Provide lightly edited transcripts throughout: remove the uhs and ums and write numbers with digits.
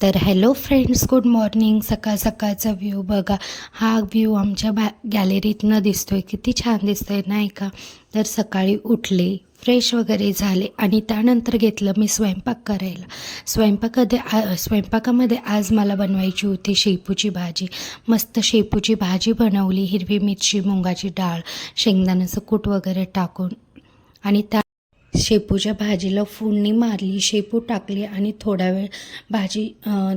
तर hello friends, good morning. सकाळ सकाळचा व्ह्यू बघा. हा व्ह्यू आमच्या गॅलरीतनं दिसतो आहे. किती छान दिसतं आहे नाही का. तर सकाळी उठले, फ्रेश वगैरे झाले आणि त्यानंतर घेतलं मी स्वयंपाक करायला. स्वयंपाकामध्ये आज मला बनवायची होती शेपूची भाजी. मस्त शेपूची भाजी बनवली, हिरवी मिरची, मुगाची डाळ, शेंगदाण्याचं कूट वगैरे टाकून. आणि त्या शेपूच्या भाजीला फोडणी मारली, शेपू टाकली आणि थोडा वेळ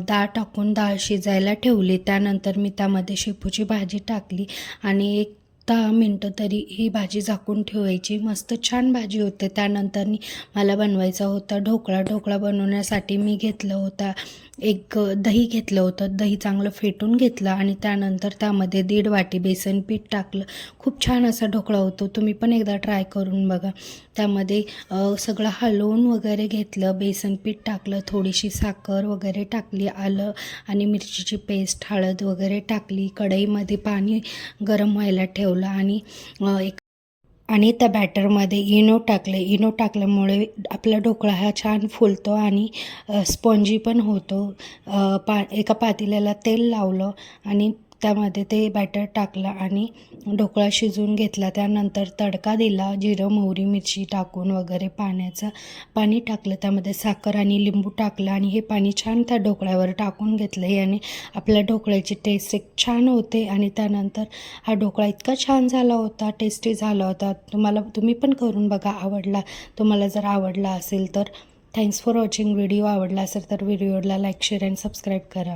डाळ टाकून डाळ शिजायला ठेवली. त्यानंतर मी त्यामध्ये शेपूची भाजी टाकली आणि एक 10 मिनटं तरी ही भाजी झाकून ठेवायची. मस्त छान भाजी होते. त्यानंतर मला बनवायचा होता ढोकळा. ढोकळा बनवण्यासाठी मी दही घेतलं होतं. दही चांगलं फेटून घेतलं आणि त्यानंतर त्यामध्ये 1.5 वाटी बेसन पीठ टाकलं. खूप छान असा ढोकळा होतो. तुम्ही पण एकदा ट्राय करून बघा. त्यामध्ये सगळं हलवून वगैरे घेतलं, बेसन पीठ टाकलं, थोडीशी साखर वगैरे टाकली, आलं आणि मिरचीची पेस्ट, हळद वगैरे टाकली. कढईमध्ये पाणी गरम व्हायला ठेवलं आणि त्या बॅटरमध्ये इनो टाकले. इनो टाकल्यामुळे आपला ढोकळा हा छान फुलतो आणि स्पॉन्जी पण होतो. एका पातेल्याला तेल लावलं आणि त्यामध्ये ते बॅटर टाकलं आणि ढोकळा शिजवून घेतला. त्यानंतर तडका दिला, जिरं, मोहरी, मिरची टाकून वगैरे पाणी टाकलं. त्यामध्ये साखर आणि लिंबू टाकलं आणि हे पाणी छान त्या ढोकळ्यावर टाकून घेतलं. याने आपल्या ढोकळ्याची टेस्ट एक छान होते आणि त्यानंतर हा ढोकळा इतका छान झाला होता, टेस्टी झाला होता. तुम्ही पण करून बघा. तुम्हाला जर आवडला असेल तर थँक्स फॉर वॉचिंग. व्हिडिओ आवडला असेल तर व्हिडिओला लाईक, शेअर अँड सबस्क्राईब करा.